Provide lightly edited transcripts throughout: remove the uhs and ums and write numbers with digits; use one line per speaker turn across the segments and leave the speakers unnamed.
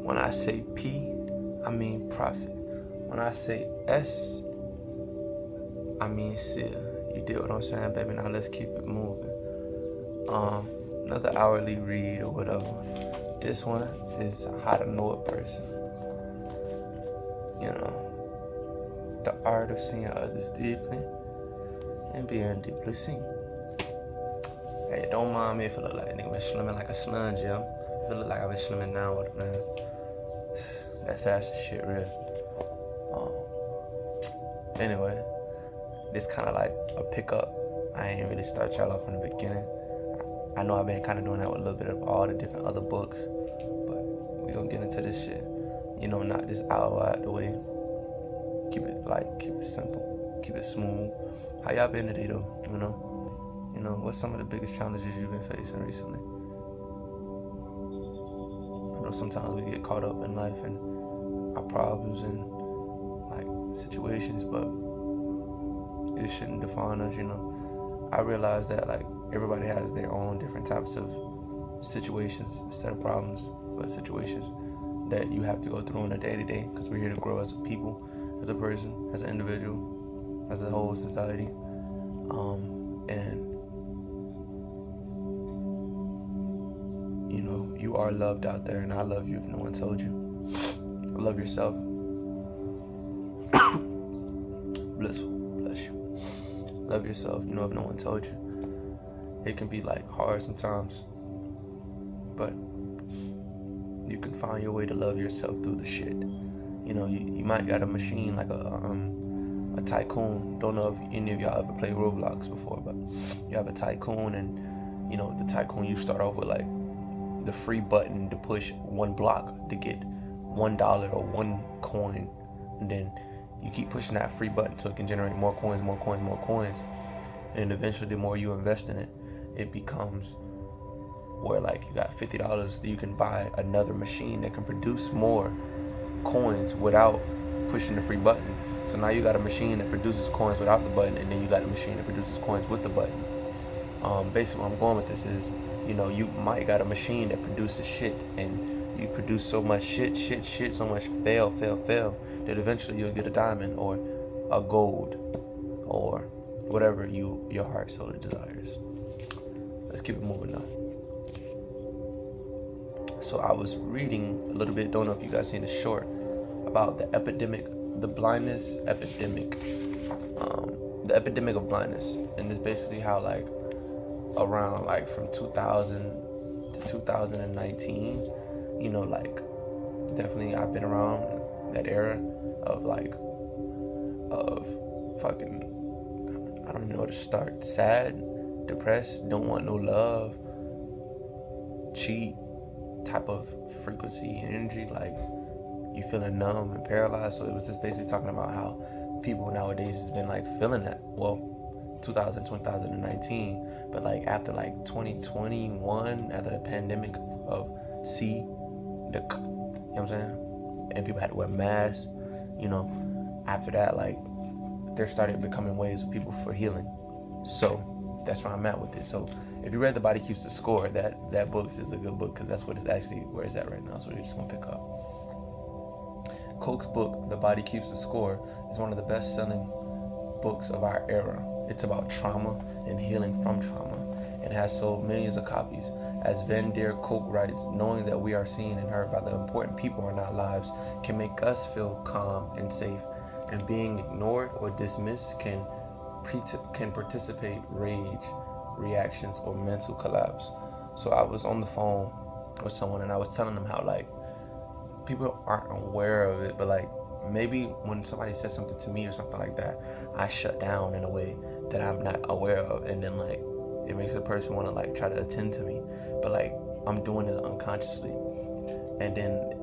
When I say P, I mean profit. When I say S, I mean seal. You get what I'm saying, baby? Now let's keep it moving. Another hourly read or whatever. This one is how to know a person. You know, the art of seeing others deeply and being deeply seen. Hey, don't mind me if it look like a nigga been slimming like a slunge, yo. If it look like I've been slimming down with it, man. That fast shit, real. Anyway, this kind of like a pickup. I ain't really start y'all off from the beginning. I know I've been kind of doing that with a little bit of all the different other books, but we gonna get into this shit. You know, knock this hour out the way. Keep it light, keep it simple, keep it smooth. How y'all been today though? You know, what's some of the biggest challenges you've been facing recently? I know sometimes we get caught up in life and our problems and like situations, but it shouldn't define us, you know. I realize that like everybody has their own different types of situations instead of problems, but situations that you have to go through on a day-to-day, because we're here to grow as a people, as a person, as an individual, as a whole society. And you know, you are loved out there, and I love you if no one told you. Love yourself. Blissful, bless you. Love yourself, you know, if no one told you. It can be like hard sometimes, but you can find your way to love yourself through the shit. You know, you might got a machine like a tycoon. Don't know if any of y'all ever played Roblox before, but you have a tycoon, and you know, the tycoon, you start off with like the free button to push one block to get $1 or one coin, and then you keep pushing that free button so it can generate more coins, more coins, more coins. And eventually the more you invest in it, it becomes where like you got $50 that you can buy another machine that can produce more coins without pushing the free button. So now you got a machine that produces coins without the button, and then you got a machine that produces coins with the button. Basically where I'm going with this is, you know, you might got a machine that produces shit, and you produce so much shit, so much fail, that eventually you'll get a diamond or a gold or whatever your heart solely desires. Let's keep it moving now. So I was reading a little bit, don't know if you guys seen the short, about the blindness epidemic, the epidemic of blindness. And it's basically how like around like from 2000 to 2019, you know, like definitely I've been around that era of fucking, I don't even know where to start. Sad, depressed, don't want no love, cheat type of frequency and energy, like you feeling numb and paralyzed. So it was just basically talking about how people nowadays has been like feeling that. Well, 2019, but like after like 2021, after the pandemic of you know what I'm saying, and people had to wear masks, you know, after that, like there started becoming ways of people for healing. So that's where I'm at with it. So if you read The Body Keeps the Score, that book is a good book, because that's what it's actually where it's at right now. So we're just gonna pick up. Koch's book, The Body Keeps the Score, is one of the best-selling books of our era. It's about trauma and healing from trauma, and has sold millions of copies. As Van der Kolk writes, knowing that we are seen and heard by the important people in our lives can make us feel calm and safe, and being ignored or dismissed can participate rage, reactions, or mental collapse. So I was on the phone with someone, and I was telling them how like people aren't aware of it, but like maybe when somebody says something to me or something like that, I shut down in a way that I'm not aware of, and then like it makes the person want to like try to attend to me, but like I'm doing this unconsciously, and then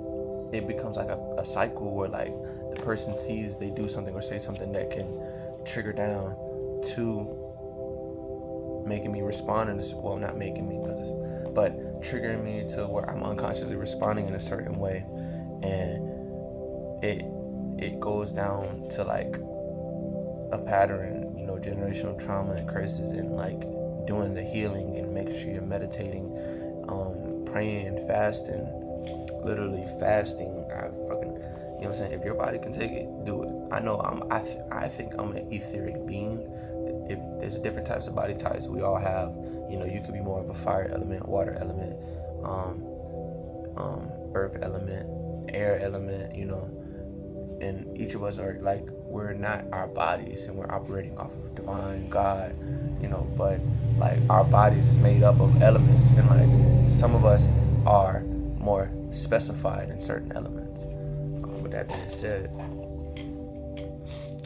it becomes like a cycle where like the person sees they do something or say something that can trigger down to making me respond in this, well, not making me, but triggering me to where I'm unconsciously responding in a certain way, and it goes down to like a pattern, you know, generational trauma and curses, and like doing the healing and making sure you're meditating, praying, fasting, literally fasting. I fucking, you know what I'm saying? If your body can take it, do it. I know I think I'm an etheric being. If there's different types of body types we all have, you know, you could be more of a fire element, water element, earth element, air element, you know, and each of us are like, we're not our bodies and we're operating off of divine God, you know, but like our bodies is made up of elements, and like some of us are more specified in certain elements. With that being said,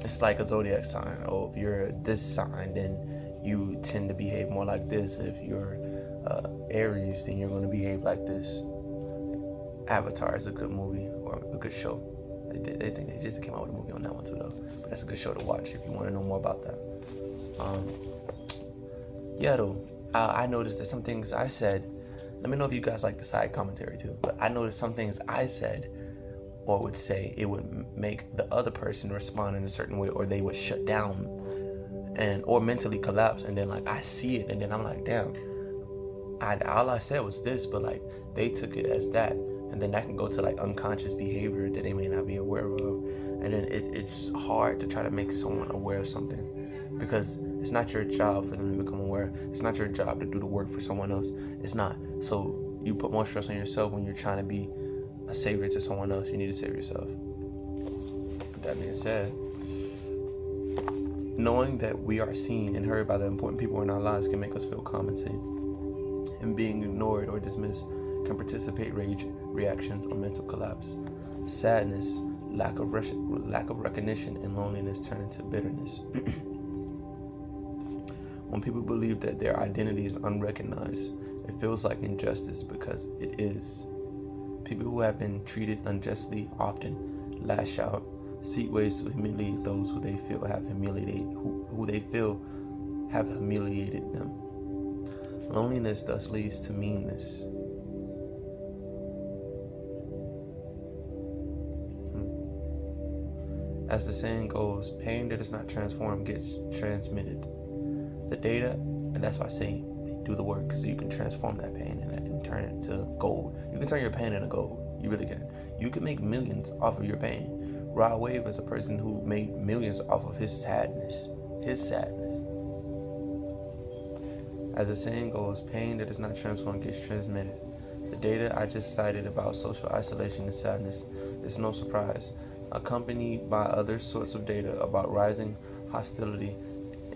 it's like a zodiac sign. Oh, if you're this sign, then you tend to behave more like this. If you're Aries, then you're going to behave like this. Avatar is a good movie or a good show. They think they just came out with a movie on that one too, though. But that's a good show to watch if you want to know more about that. Yeah, though, I noticed that some things I said. Let me know if you guys like the side commentary too. But I noticed some things I said or would say, it would make the other person respond in a certain way, or they would shut down and or mentally collapse. And then like I see it, and then I'm like, damn. All I said was this, but like they took it as that. And then that can go to like unconscious behavior that they may not be aware of. And then it's hard to try to make someone aware of something, because it's not your job for them to become aware. It's not your job to do the work for someone else. It's not. So you put more stress on yourself when you're trying to be a savior to someone else. You need to save yourself. With that being said, knowing that we are seen and heard by the important people in our lives can make us feel calm and safe. And being ignored or dismissed can precipitate rage reactions or mental collapse. Sadness, lack of recognition, and loneliness turn into bitterness. When people believe that their identity is unrecognized, it feels like injustice, because it is. People who have been treated unjustly often lash out, seek ways to humiliate those who they feel have humiliated them. Loneliness thus leads to meanness. As the saying goes, pain that is not transformed gets transmitted. The data, and that's why I say do the work, so you can transform that pain and turn it to gold. You can turn your pain into gold. You really can. You can make millions off of your pain. Rod Wave is a person who made millions off of his sadness. As the saying goes, pain that is not transformed gets transmitted. The data I just cited about social isolation and sadness is no surprise, accompanied by other sorts of data about rising hostility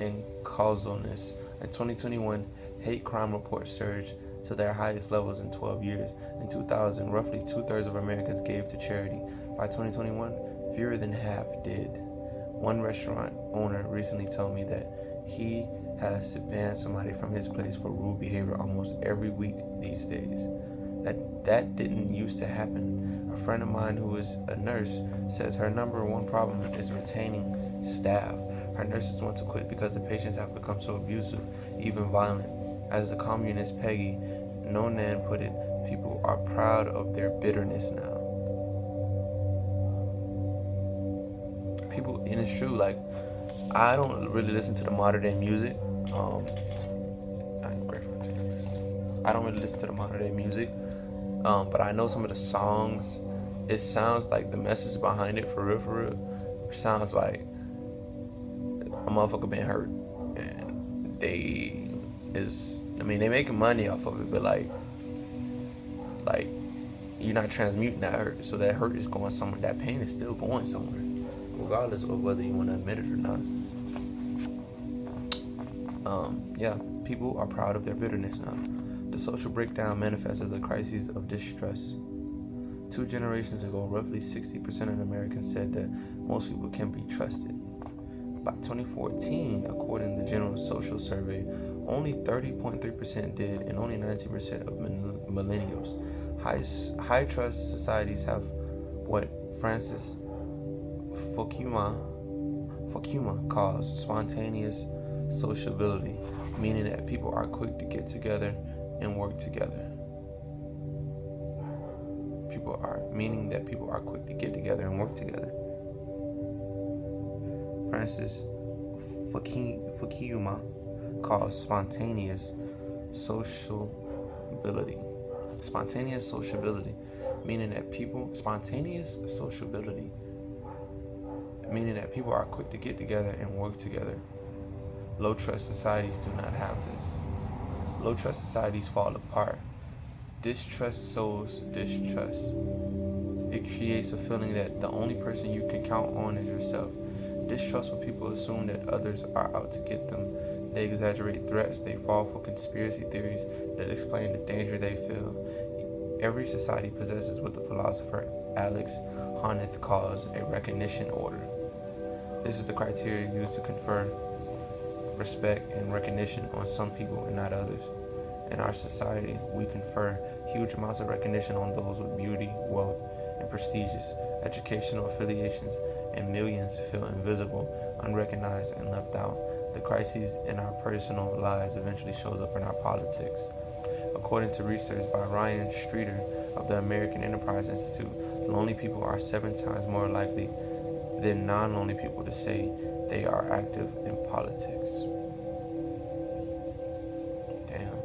and causalness. In 2021, hate crime reports surged to their highest levels in 12 years. In 2000, roughly 2/3 of Americans gave to charity. By 2021, fewer than half did. One restaurant owner recently told me that he has to ban somebody from his place for rude behavior almost every week these days. That didn't used to happen. A friend of mine who is a nurse says her number one problem is retaining staff. Her nurses want to quit because the patients have become so abusive, even violent. As the communist Peggy Nonan put it, people are proud of their bitterness now. People, and it's true, like, I don't really listen to the modern day music. I don't really listen to the modern day music, but I know some of the songs. It sounds like the message behind it, for real, sounds like a motherfucker been hurt, and they making money off of it, but like you're not transmuting that hurt, so that hurt is going somewhere. That pain is still going somewhere, regardless of whether you want to admit it or not. People are proud of their bitterness now. The social breakdown manifests as a crisis of distress. 2 generations ago, roughly 60% of Americans said that most people can be trusted. By 2014, according to the General Social Survey, only 30.3% did, and only 19% of millennials. High trust societies have what Francis Fukuyama calls spontaneous sociability, meaning that people are quick to get together and work together. People are quick to get together and work together. Francis Fukuyama called spontaneous sociability. Spontaneous sociability, meaning that people are quick to get together and work together. Low trust societies do not have this. Low trust societies fall apart. Distrust sows distrust. It creates a feeling that the only person you can count on is yourself. Distrustful people assume that others are out to get them. They exaggerate threats. They fall for conspiracy theories that explain the danger they feel. Every society possesses what the philosopher Alex Honneth calls a recognition order. This is the criteria used to confer respect and recognition on some people and not others. In our society, we confer huge amounts of recognition on those with beauty, wealth, and prestigious educational affiliations, and millions feel invisible, unrecognized, and left out. The crises in our personal lives eventually shows up in our politics. According to research by Ryan Streeter of the American Enterprise Institute, lonely people are 7 times more likely than non-lonely people to say they are active in politics. Damn.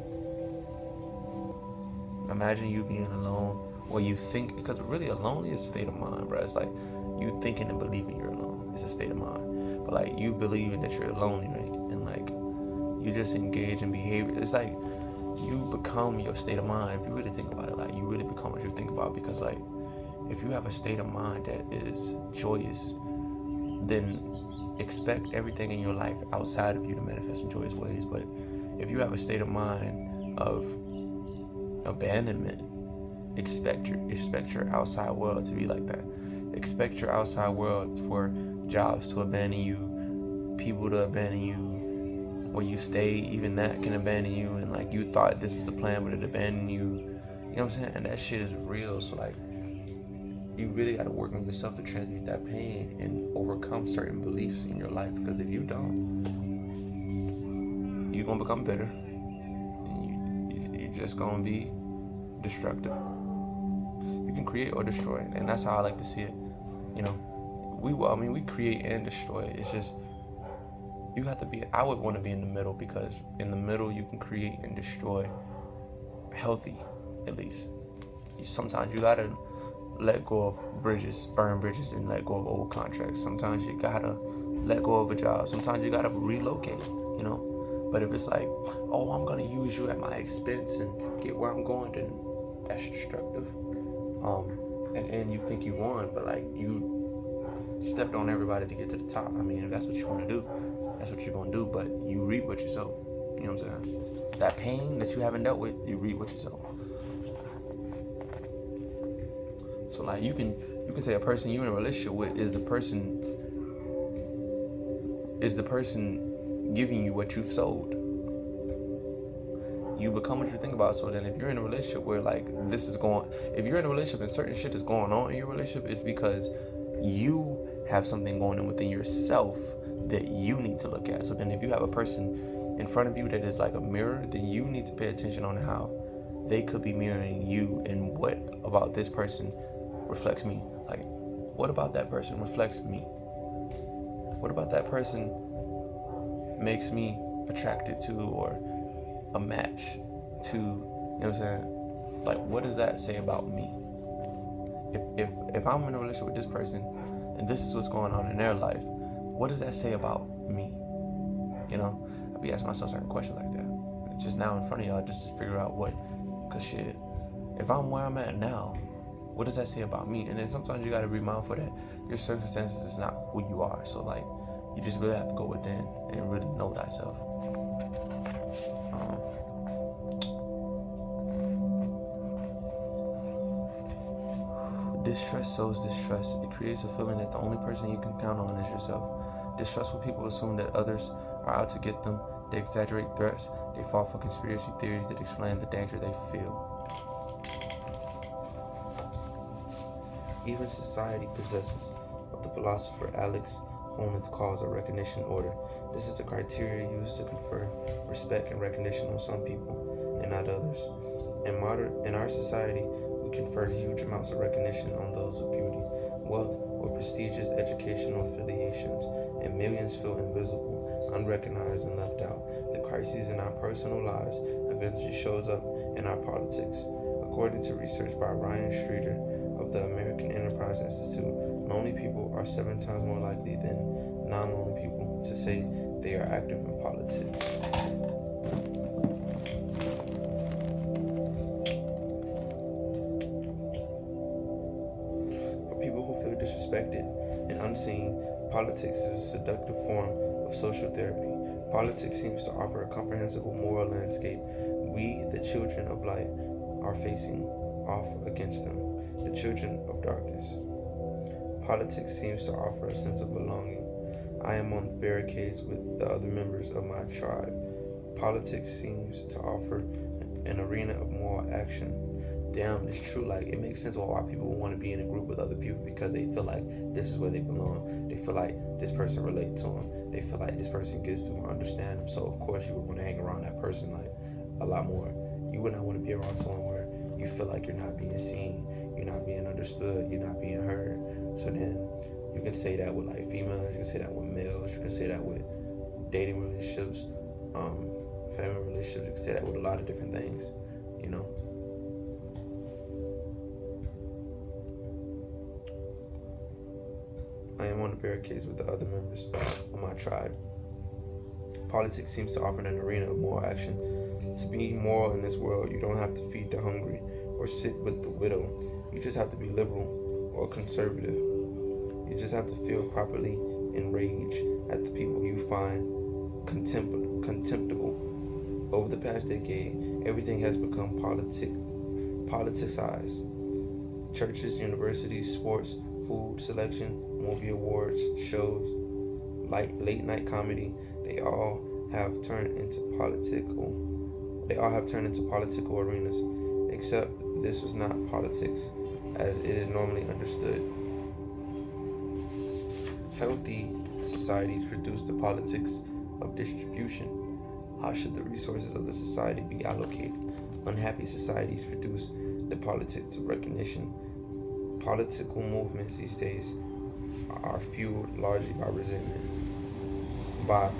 Imagine you being alone, or you think, because really alone is a state of mind, bro. It's like you thinking and believing you're alone. It's a state of mind. But like you believing that you're lonely, right? And like you just engage in behavior. It's like you become your state of mind. If you really think about it, like you really become what you think about, because like if you have a state of mind that is joyous, then expect everything in your life outside of you to manifest in joyous ways. But if you have a state of mind of abandonment, expect your outside world to be like that. Expect your outside world for jobs to abandon you, people to abandon you, where you stay, even that can abandon you, and like you thought this is the plan, but it abandoned you. You know what I'm saying? And that shit is real. So like you really got to work on yourself to transmute that pain and overcome certain beliefs in your life, because if you don't, you're gonna become bitter, and you're just gonna be destructive. You can create or destroy, and that's how I like to see it. You know, we create and destroy. It's just you have to be. I would want to be in the middle, because in the middle you can create and destroy healthy, at least. Sometimes you gotta let go of bridges, burn bridges, and let go of old contracts. Sometimes you gotta let go of a job. Sometimes you gotta relocate, you know. But if it's like, oh, I'm gonna use you at my expense and get where I'm going, then that's destructive. And you think you won, but like you stepped on everybody to get to the top. I mean, if that's what you want to do, that's what you're gonna do. But you reap what you sow. You know what I'm saying? That pain that you haven't dealt with, you reap what you sow. So like you can say a person you're in a relationship with is the person giving you what you've sowed. You become what you think about. So then if you're in a relationship where like if you're in a relationship and certain shit is going on in your relationship, it's because you have something going on within yourself that you need to look at. So then if you have a person in front of you that is like a mirror, then you need to pay attention on how they could be mirroring you, and what about this person reflects me. Like, what about that person reflects me? What about that person makes me attracted to, or a match to, you know what I'm saying? Like, what does that say about me? If I'm in a relationship with this person and this is what's going on in their life, what does that say about me? You know, I'll be asking myself certain questions like that. Just now in front of y'all, just to figure out cause shit, if I'm where I'm at now, what does that say about me? And then sometimes you gotta be mindful that your circumstances is not who you are. So like, you just really have to go within and really know thyself. Distrust sows distrust. It creates a feeling that the only person you can count on is yourself. Distrustful people assume that others are out to get them. They exaggerate threats. They fall for conspiracy theories that explain the danger they feel. Even society possesses what the philosopher Alex Honneth calls a recognition order. This is the criteria used to confer respect and recognition on some people and not others. In our society, we confer huge amounts of recognition on those with beauty, wealth, or prestigious educational affiliations, and millions feel invisible, unrecognized, and left out. The crises in our personal lives eventually shows up in our politics. According to research by Ryan Streeter of the American Enterprise Institute, lonely people are 7 times more likely than non-lonely people to say they are active in politics. For people who feel disrespected and unseen, politics is a seductive form of social therapy. Politics seems to offer a comprehensible moral landscape we, the children of light, are facing off against them, the children of darkness. Politics seems to offer a sense of belonging. I am on the barricades with the other members of my tribe. Politics seems to offer an arena of moral action. Damn, it's true. Like, it makes sense why people want to be in a group with other people, because they feel like this is where they belong. They feel like this person relates to them. They feel like this person gets them or understand them. So of course you would want to hang around that person like a lot more. You would not want to be around someone where you feel like you're not being seen, you're not being understood, you're not being heard. So then you can say that with like females, you can say that with males, you can say that with dating relationships, family relationships, you can say that with a lot of different things, you know. I am on the barricades with the other members of my tribe. Politics seems to offer an arena of moral action. To be moral in this world, you don't have to feed the hungry or sit with the widow. You just have to be liberal or conservative. You just have to feel properly enraged at the people you find contemptible. Over the past decade, everything has become politicized. Churches, universities, sports, food selection, movie awards, shows, late night comedy, they all have turned into political arenas, except this was not politics as it is normally understood. Healthy societies produce the politics of distribution. How should the resources of the society be allocated? Unhappy societies produce the politics of recognition. Political movements these days are fueled largely by resentment, by a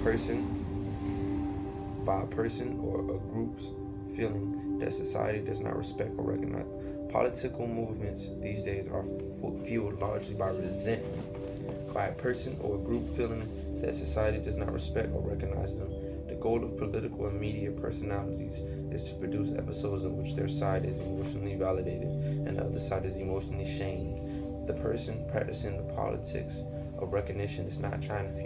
person or a group's feeling that society does not respect or recognize. Political movements these days are fueled largely by resentment, by a person or a group feeling that society does not respect or recognize them. The goal of political and media personalities is to produce episodes in which their side is emotionally validated and the other side is emotionally shamed. The person practicing the politics of recognition is not trying to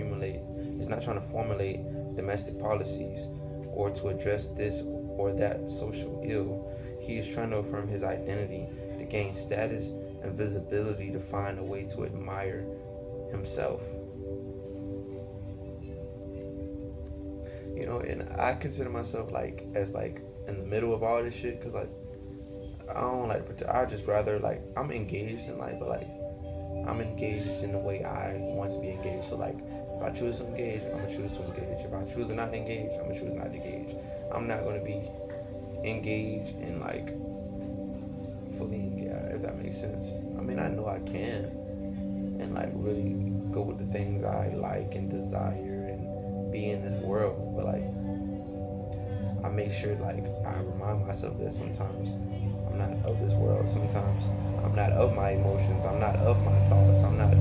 formulate domestic policies or to address this or that social ill. He is trying to affirm his identity, to gain status and visibility, to find a way to admire himself. You know, and I consider myself as in the middle of all this shit, because I don't I just rather I'm engaged in life, but I'm engaged in the way I want to be engaged. So if I choose to engage, I'm gonna choose to engage. If I choose to not engage, I'm gonna choose not to engage. I'm not gonna be engaged and fully engaged, if that makes sense. I mean, I know I can and really go with the things I like and desire and be in this world, but I make sure I remind myself that sometimes I'm not of this world. Sometimes I'm not of my emotions. I'm not of my thoughts. I'm not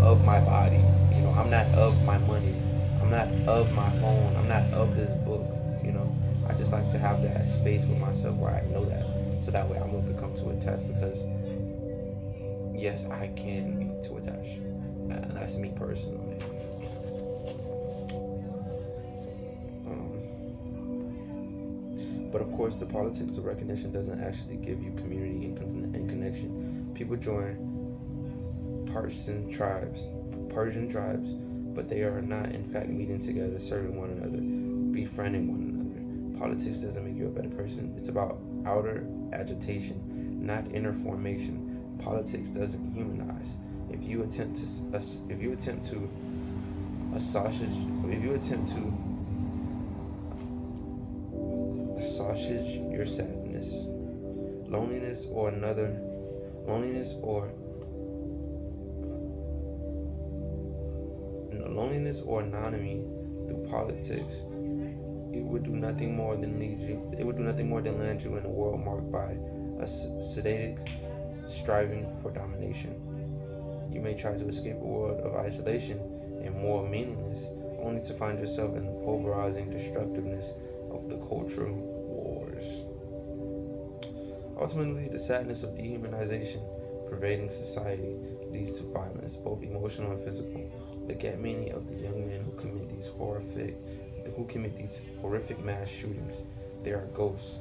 of my body. You know, I'm not of my money. I'm not of my phone. I'm not of this book. You know, I just like to have that space with myself where I know that, so that way I won't become too attached. Because yes, I can be too attached, and that's me personally. But of course, the politics of recognition doesn't actually give you community and connection. People join Persian tribes, but they are not in fact meeting together, serving one another, befriending one another. Politics doesn't make you a better person. It's about outer agitation, not inner formation. Politics doesn't humanize. If you attempt to sausage your sadness, loneliness or anonymity through politics, it would do nothing more than land you in a world marked by a sedated striving for domination. You may try to escape a world of isolation and more meaningless, only to find yourself in the pulverizing destructiveness of the cultural wars. Ultimately, the sadness of dehumanization pervading society leads to violence, both emotional and physical. Look at many of the young men who commit these horrific mass shootings. They are ghosts.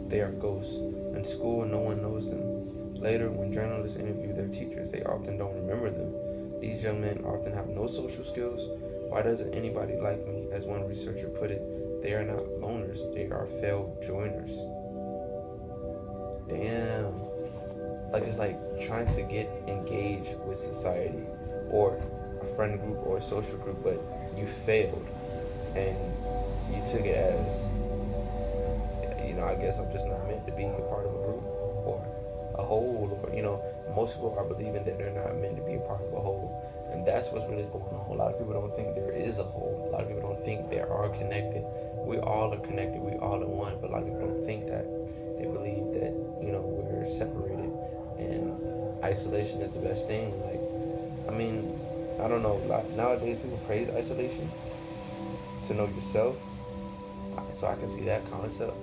They are ghosts. In school, no one knows them. Later, when journalists interview their teachers, they often don't remember them. These young men often have no social skills. Why doesn't anybody like me? As one researcher put it, they are not loners, they are failed joiners. Damn. Like, it's like trying to get engaged with society or a friend group or a social group, but you failed and you took it as, I guess I'm just not meant to be a part of a group or a whole, or, most people are believing that they're not meant to be a part of a whole. And that's what's really going on. A lot of people don't think there is a whole. A lot of people don't think they are connected. We all are connected. We all are one. But a lot of people don't think that. They believe that, we're separated and isolation is the best thing. Like, I don't know. Nowadays, people praise isolation to know yourself. So I can see that concept.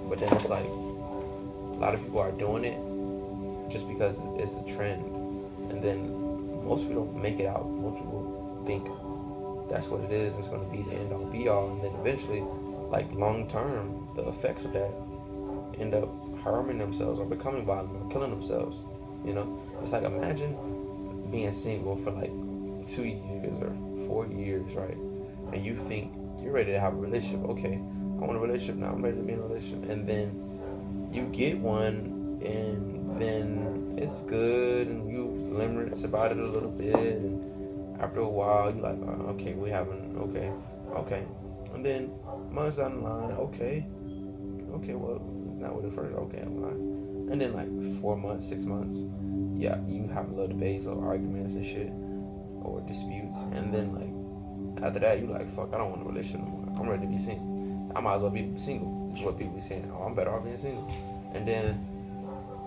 But then it's like, a lot of people are doing it just because it's a trend. And then most people don't make it out. Most people think that's what it is. It's going to be the end all be all. And then eventually, like long term, the effects of that end up harming themselves or becoming violent or killing themselves. It's like, imagine being single for like 2 years or 4 years, right? And you think you're ready to have a relationship. Okay, I want a relationship now. I'm ready to be in a relationship. And then you get one, and then it's good, and you limerence about it a little bit, and after a while, you're like, oh, okay, okay. And then months down the line, okay, well, not with the first, okay, I'm lying. And then like 4 months, 6 months, yeah, you have a little debates or arguments and shit, or disputes, and then like, after that, you're like, fuck, I don't want a relationship no more. I'm ready to be single. I might as well be single. Is what people be saying. Oh, I'm better off being single. And then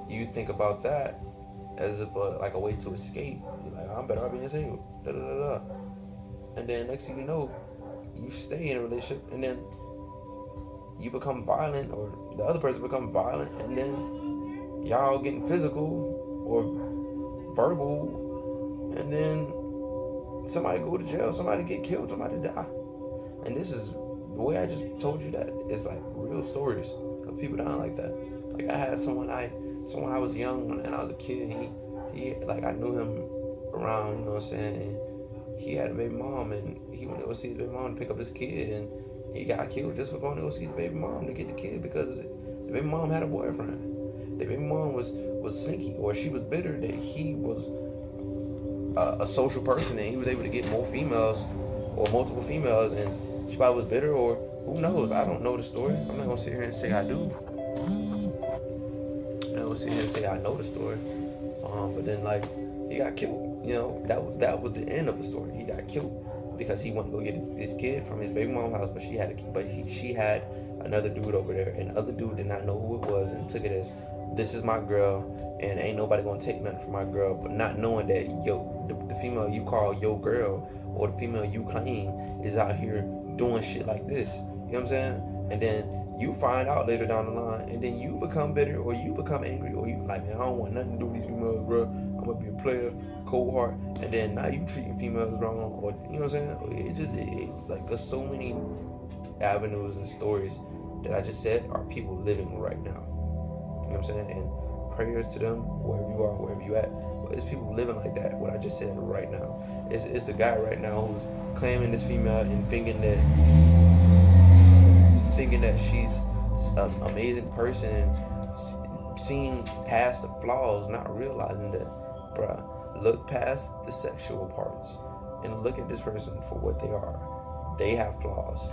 you think about that as if like a way to escape. You're like, oh, I'm better off being single. Da da da da. And then next thing you know, you stay in a relationship, and then you become violent, or the other person become violent, and then y'all getting physical or verbal, and then somebody go to jail, somebody get killed, somebody die. And this is the way I just told you that. It's like real stories of people dying like that. Like, I had someone I was young and I was a kid. He like, I knew him around, what I'm saying. And he had a baby mom, and he went to go see his baby mom to pick up his kid, and he got killed just for going to go see the baby mom to get the kid because the baby mom had a boyfriend. The baby mom was sinky, or she was bitter that he was a social person and he was able to get more females or multiple females, and she probably was bitter, or who knows? I don't know the story. I'm not gonna sit here and say I do. I'm not gonna sit here and say I know the story. But then like, he got killed. That was the end of the story. He got killed because he went to go get his kid from his baby mom's house, but she had another dude over there, and the other dude did not know who it was and took it as, this is my girl, and ain't nobody gonna take nothing from my girl, but not knowing that the female you call your girl, or the female you claim, is out here doing shit like this. You know what I'm saying? And then you find out later down the line, and then you become bitter, or you become angry, or you like, man, I don't want nothing to do with these females, bro. I'm gonna be a player, cold heart. And then now you treating females wrong, or you know what I'm saying? It's like, there's so many avenues and stories that I just said are people living right now. You know what I'm saying? And prayers to them, wherever you are, wherever you at. But it's people living like that, what I just said right now. It's a guy right now who's claiming this female and thinking that she's an amazing person, and seeing past the flaws, not realizing that, bruh, look past the sexual parts and look at this person for what they are. They have flaws.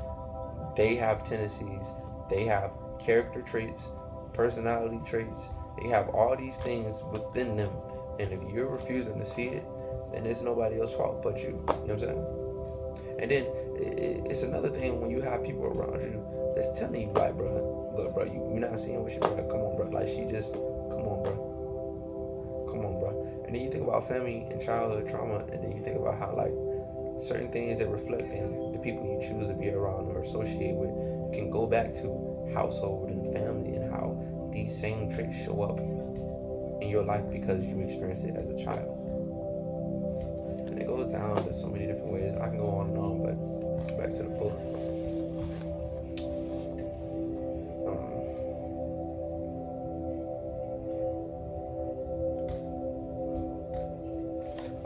They have tendencies. They have character traits, personality traits, They have all these things within them, and if you're refusing to see it, then it's nobody else's fault but you. You know what I'm saying? And then it's another thing when you have people around you that's telling you, like, bro, look, bro, you're not seeing what she's doing. Come on, bro. Like, come on, bro. Come on, bro. And then you think about family and childhood trauma, and then you think about how, like, certain things that reflect in the people you choose to be around or associate with can go back to household and family, and how these same traits show up in your life because you experienced it as a child. And it goes down to so many different ways. I can go on and on, but back to the book.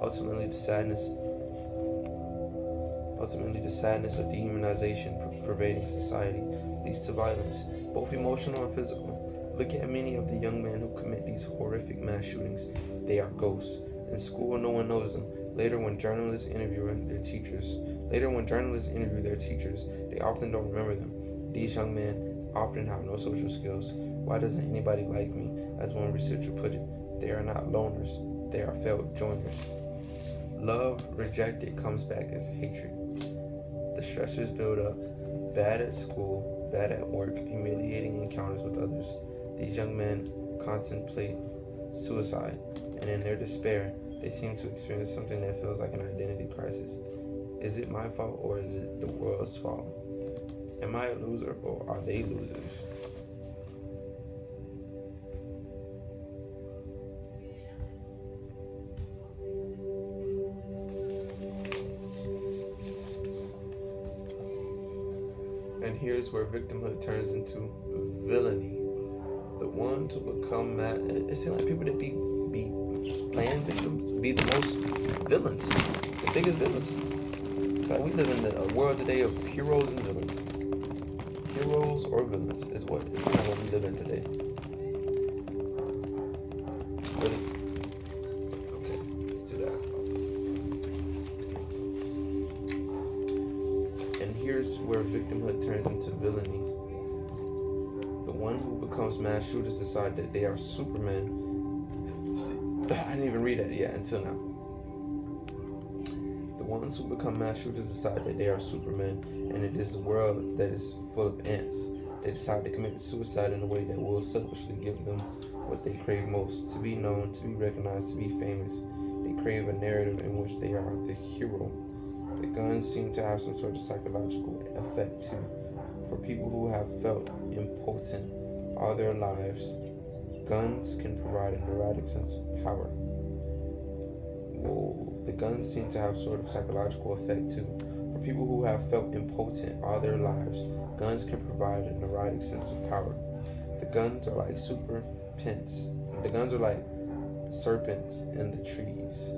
Ultimately, the sadness of dehumanization pervading society leads to violence, both emotional and physical. Look at many of the young men who commit these horrific mass shootings. They are ghosts. In school, no one knows them. Later, when journalists interview their teachers, they often don't remember them. These young men often have no social skills. Why doesn't anybody like me? As one researcher put it, they are not loners, they are failed joiners. Love rejected comes back as hatred. The stressors build up. Bad at school, bad at work, humiliating encounters with others. These young men contemplate suicide, and in their despair, they seem to experience something that feels like an identity crisis. Is it my fault, or is it the world's fault? Am I a loser, or are they losers? And here's where victimhood turns into villainy. The ones who become mad, it seems like people that be playing victims be the most villains, the biggest villains. It's like we live in a world today of heroes and villains. Heroes or villains is what we live in today. Really? Okay, let's do that. And here's where victimhood turns into villainy. The one who becomes mass shooters decide that they are Superman. I didn't even read that yet until now. The ones who become mass shooters decide that they are Superman, and it is a world that is full of ants. They decide to commit suicide in a way that will selfishly give them what they crave most: to be known, to be recognized, to be famous. They crave a narrative in which they are the hero. The guns seem to have some sort of psychological effect too. For people who have felt impotent all their lives, guns can provide a neurotic sense of power. Whoa, the guns seem to have sort of psychological effect too. For people who have felt impotent all their lives, guns can provide a neurotic sense of power. The guns are like super pence. The guns are like serpents in the trees,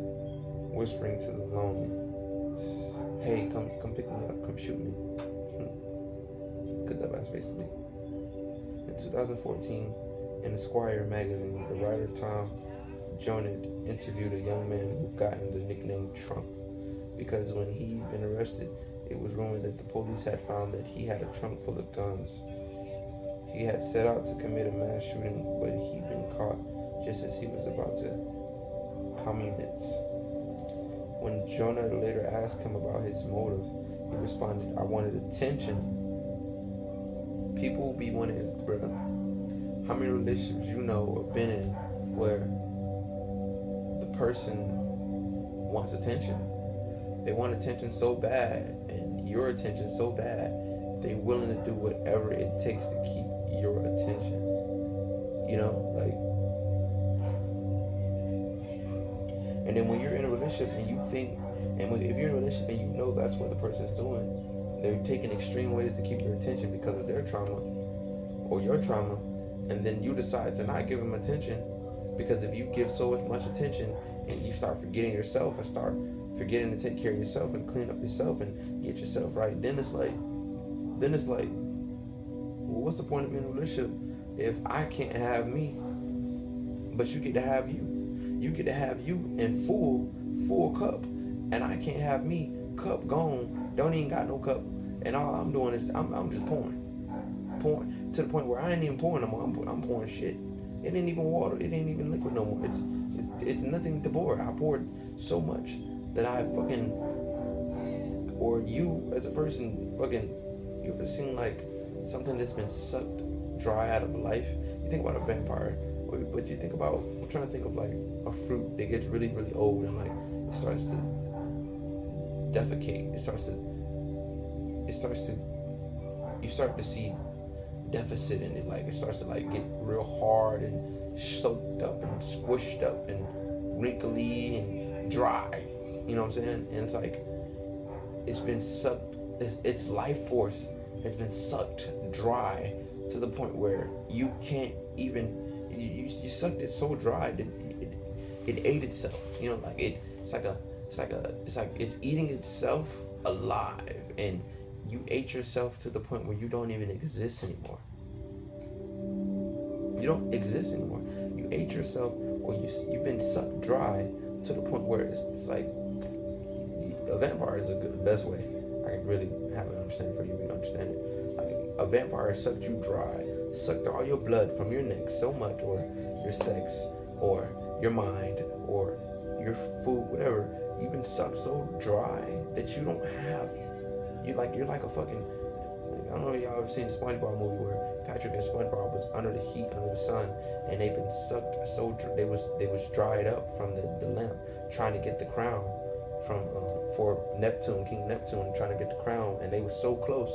whispering to the lonely, "Hey, come pick me up, come shoot me." Good advice, basically. In 2014, in Esquire magazine, the writer Tom Jones interviewed a young man who gotten the nickname Trump because when he'd been arrested, it was rumored that the police had found that he had a trunk full of guns. He had set out to commit a mass shooting, but he'd been caught just as he was about to commute. When Jonah later asked him about his motive, he responded, "I wanted attention." People be wanting, bro. How many relationships you know or been in where the person wants attention? They want attention so bad, and your attention so bad, they're willing to do whatever it takes to keep your attention. You know, like. And then when you're in a relationship and you think, if you're in a relationship and you know that's what the person's doing, they're taking extreme ways to keep your attention because of their trauma or your trauma, and then you decide to not give them attention, because if you give so much attention and you start forgetting yourself and start forgetting to take care of yourself and clean up yourself and get yourself right, then it's like, well, what's the point of being in a relationship if I can't have me, but you get to have you? You get to have you in full cup, and I can't have me, cup gone, don't even got no cup, and all I'm doing is I'm just pouring to the point where I ain't even pouring no more. I'm pouring shit. It ain't even water. It ain't even liquid no more. It's nothing to pour. I poured so much that I fucking, or you as a person, fucking, you ever seen like something that's been sucked dry out of life? You think about a vampire, but you think about, I'm trying to think of like a fruit that gets really, really old and like it starts to defecate. You start to see deficit in it. Like it starts to like get real hard and soaked up and squished up and wrinkly and dry. You know what I'm saying? And it's like it's been sucked. Its life force has been sucked dry to the point where you can't even. You sucked it so dry that it ate itself. You know, like it's eating itself alive, and you ate yourself to the point where you don't even exist anymore. You don't exist anymore. You ate yourself, or you've been sucked dry to the point where it's like a vampire is the best way I can really have an understanding for you. You understand it? Like a vampire sucked you dry, sucked all your blood from your neck so much, or your sex, or your mind, or your food, whatever. You've been sucked so dry that you don't have. You're like a fucking. I don't know if y'all ever seen the SpongeBob movie where Patrick and SpongeBob was under the heat, under the sun, and they've been sucked so they was dried up from the lamp, trying to get the crown from for Neptune, King Neptune, trying to get the crown, and they was so close,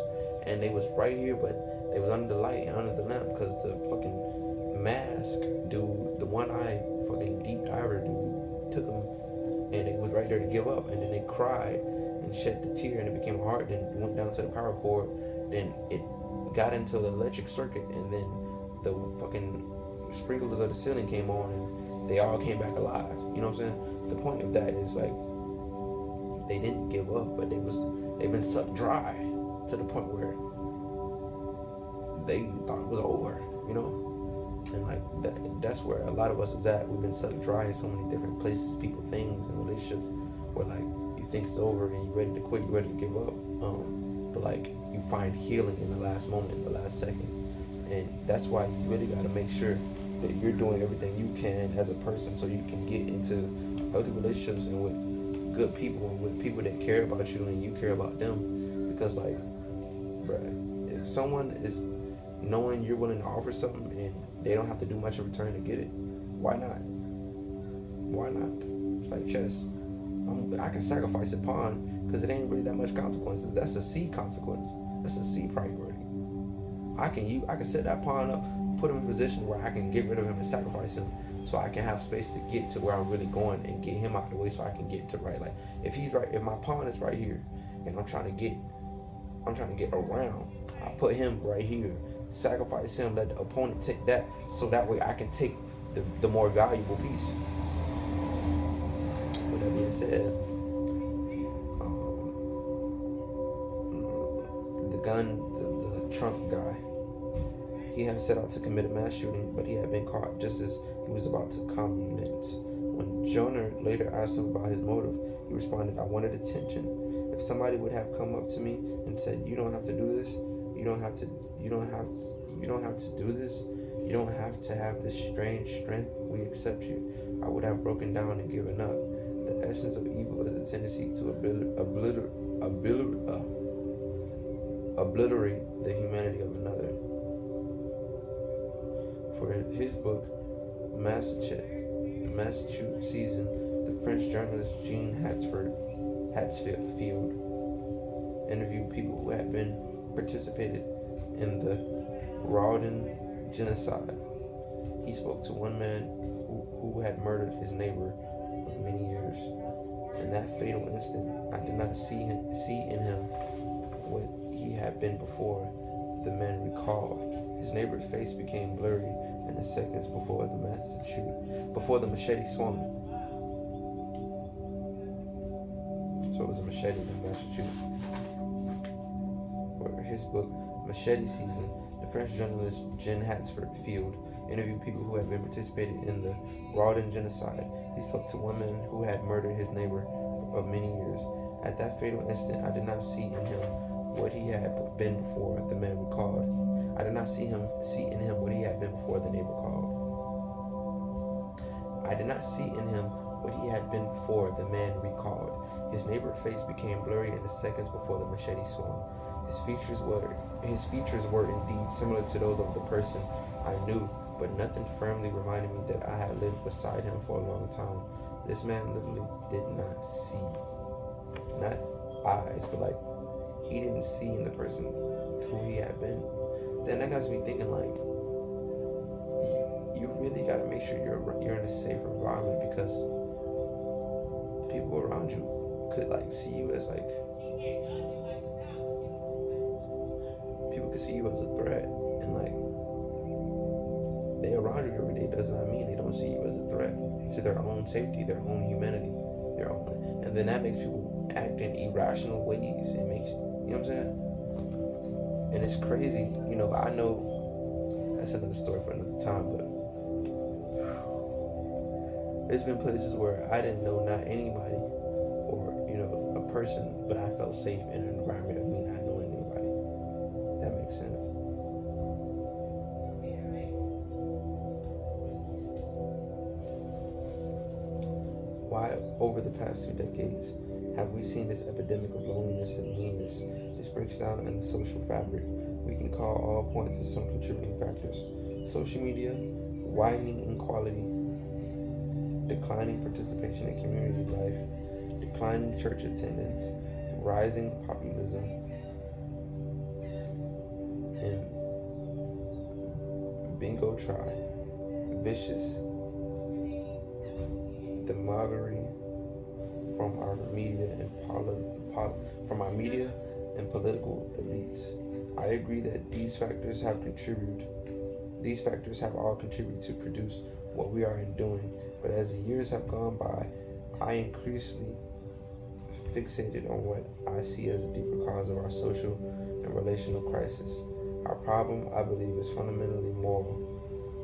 and they was right here, but they was under the light and under the lamp because the fucking mask dude, the one-eyed fucking deep diver dude, took them, and they was right there to give up, and then they cried and shed the tear, and it became hard, then went down to the power cord. Then it got into the electric circuit, and then the fucking sprinklers of the ceiling came on, and they all came back alive. You know what I'm saying? The point of that is like they didn't give up, but they've been sucked dry to the point where they thought it was over. You know, and like that's where a lot of us is at. We've been sucked dry in so many different places, people, things, and relationships, where like you think it's over and you're ready to quit, you're ready to give up. But like you find healing in the last moment, in the last second, and that's why you really got to make sure that you're doing everything you can as a person so you can get into healthy relationships and with good people and with people that care about you and you care about them. Because like, bruh, if someone is knowing you're willing to offer something and they don't have to do much in return to get it, why not? Why not? It's like chess. I can sacrifice a pawn because it ain't really that much consequences. That's a C consequence. That's a C priority. I can set that pawn up, put him in a position where I can get rid of him and sacrifice him, so I can have space to get to where I'm really going and get him out of the way, so I can get to right. Like if he's right, if my pawn is right here, and I'm trying to get around, I put him right here, sacrifice him, let the opponent take that, so that way I can take the more valuable piece. With that being said, the Trump guy, he had set out to commit a mass shooting, but he had been caught just as he was about to comment. When Jonah later asked him about his motive, he responded, "I wanted attention. If somebody would have come up to me and said, 'You don't have to do this. You don't have to do this. You don't have to have this strange strength. We accept you,' I would have broken down and given up. The essence of evil is a tendency to obliterate the humanity of another." For his book, Massachusetts Season, the French journalist Jean Hatzfield interviewed people who had been participated in the Rwandan genocide. He spoke to one man who had murdered his neighbor of many years. In that fatal instant, I did not see in him what he had been before, the man recalled. His neighbor's face became blurry in the seconds before the machete swung. So it was a machete in Massachusetts. For his book, Machete Season, the French journalist Jean Hatzfield interviewed people who had been participating in the Rwandan genocide. He spoke to one man who had murdered his neighbor of many years. At that fatal instant, I did not see in him what he had been before, the man recalled. I did not see in him what he had been before, the neighbor called. I did not see in him what he had been before, the man recalled. His neighbored face became blurry in the seconds before the machete swung. His features were indeed similar to those of the person I knew, but nothing firmly reminded me that I had lived beside him for a long time. This man literally did not see. Not eyes, but like, he didn't see in the person who he had been. Then that got me thinking, like, you really got to make sure you're in a safe environment, because people around you could like see you as like, people could see you as a threat, and like, they around you every day does not mean they don't see you as a threat to their own safety, their own humanity, their own, and then that makes people act in irrational ways. It makes, you know what I'm saying? And it's crazy, you know. I know that's another story for another time, but there's been places where I didn't know not anybody, or, you know, a person, but I felt safe in an environment of me not knowing anybody. That makes sense. Why, over the past 2 decades, have we seen this epidemic of loneliness and meanness? This breaks down in the social fabric. We can call all points as some contributing factors. Social media, widening inequality, declining participation in community life, declining church attendance, rising populism, and bingo try, vicious demagoguery from our media and political elites. I agree that these factors have all contributed to produce what we are doing. But as the years have gone by, I increasingly fixated on what I see as a deeper cause of our social and relational crisis. Our problem, I believe, is fundamentally moral.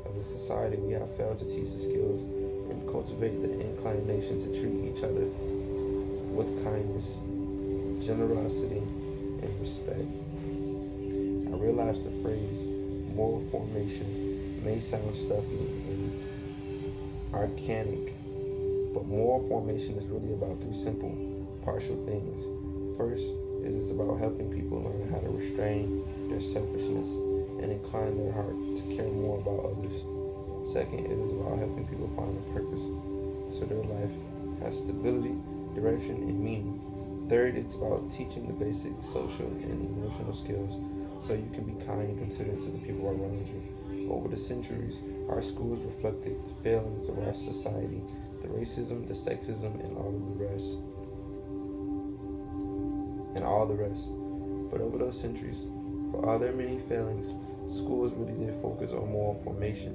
As a society, we have failed to teach the skills and cultivate the inclination to treat each other with kindness, generosity, and respect. I realize the phrase moral formation may sound stuffy and archaic, but moral formation is really about 3 simple, partial things. First, it is about helping people learn how to restrain their selfishness and incline their heart to care more about others. Second, it is about helping people find a purpose so their life has stability, direction, and meaning. Third, it's about teaching the basic social and emotional skills so you can be kind and considerate to the people around you. Over the centuries, our schools reflected the failings of our society, the racism, the sexism, and all the rest. But over those centuries, for all their many failings, schools really did focus on moral formation.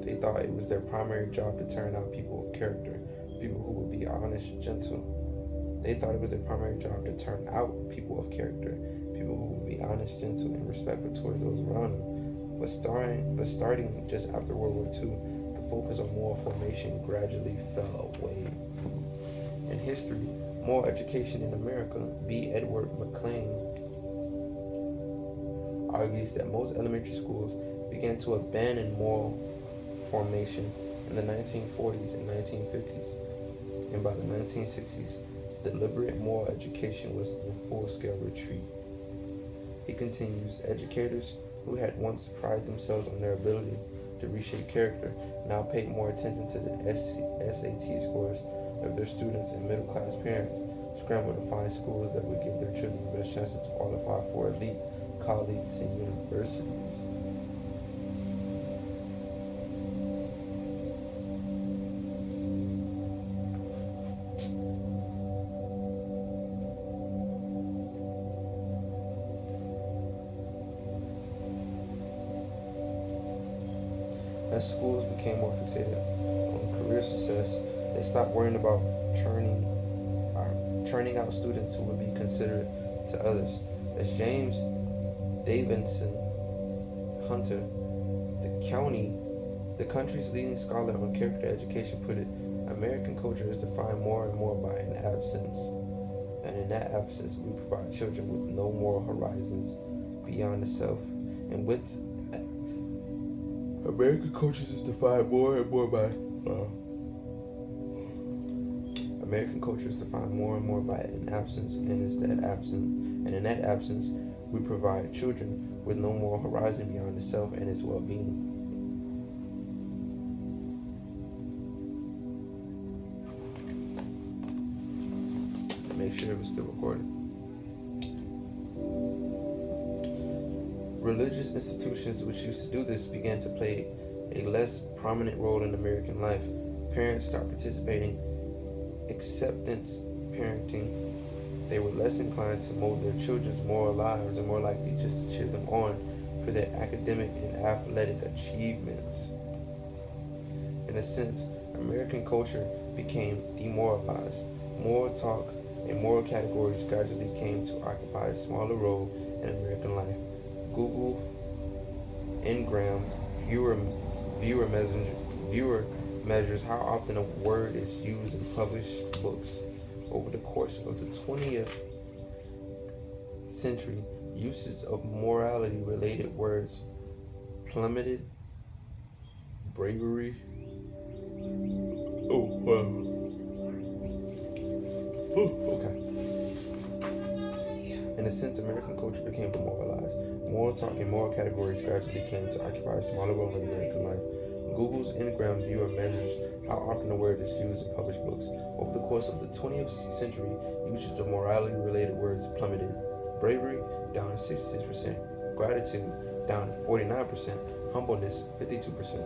They thought it was their primary job to turn out people of character, people who would be honest, gentle. They thought it was their primary job to turn out people of character, people who would be honest, gentle, and respectful towards those around them. But starting just after World War II, the focus on moral formation gradually fell away. In history, moral education in America, B. Edward McLean, argues that most elementary schools began to abandon moral formation in the 1940s and 1950s, and by the 1960s, deliberate moral education was in full-scale retreat. He continues, educators who had once prided themselves on their ability to reshape character now paid more attention to the SAT scores of their students, and middle-class parents scrambled to find schools that would give their children the best chances to qualify for elite colleges and universities. As schools became more fixated on career success, they stopped worrying about churning out students who would be considerate to others. As James Davidson Hunter, the country's leading scholar on character education, put it, American culture is defined more and more by an absence. And in that absence, we provide children with no moral horizons beyond the self. And with American culture is defined more and more by American culture is defined more and more by an absence, and in that absence, we provide children with no moral horizon beyond itself and its well-being. Make sure it was still recording. Religious institutions which used to do this began to play a less prominent role in American life. Parents start participating acceptance parenting. They were less inclined to mold their children's moral lives and more likely just to cheer them on for their academic and athletic achievements. In a sense, American culture became demoralized. Moral talk and moral categories gradually came to occupy a smaller role in American life. Google, Ngram, viewer measures how often a word is used in published books. Over the course of the 20th century, usage of morality-related words plummeted. Bravery. Okay. In a sense, American culture became demoralized. Moral talk and moral categories gradually came to occupy a smaller role in American life. Google's Ngram viewer measures how often the word is used in published books. Over the course of the 20th century, usage of morality-related words plummeted. Bravery, down to 66%. Gratitude, down to 49%. Humbleness, 52%.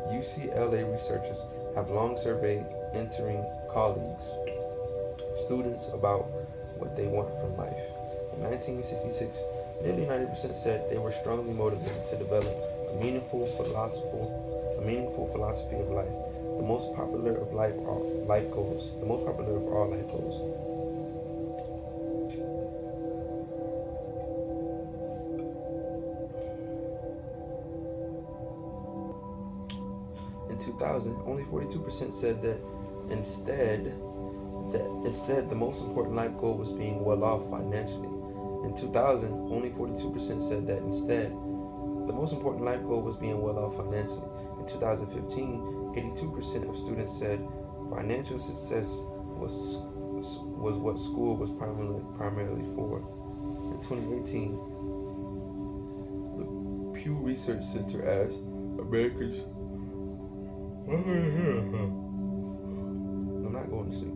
UCLA researchers have long surveyed entering colleagues, students about what they want from life. In 1966, nearly 90% said they were strongly motivated to develop a meaningful philosophy of life. The most popular of all life goals. In 2000, only 42% said that instead the most important life goal was being well off financially. In 2000, only 42% said that instead the most important life goal was being well off financially. In 2015, 82% of students said financial success was what school was primarily for. In 2018, the Pew Research Center asked Americans. I'm not going to sleep.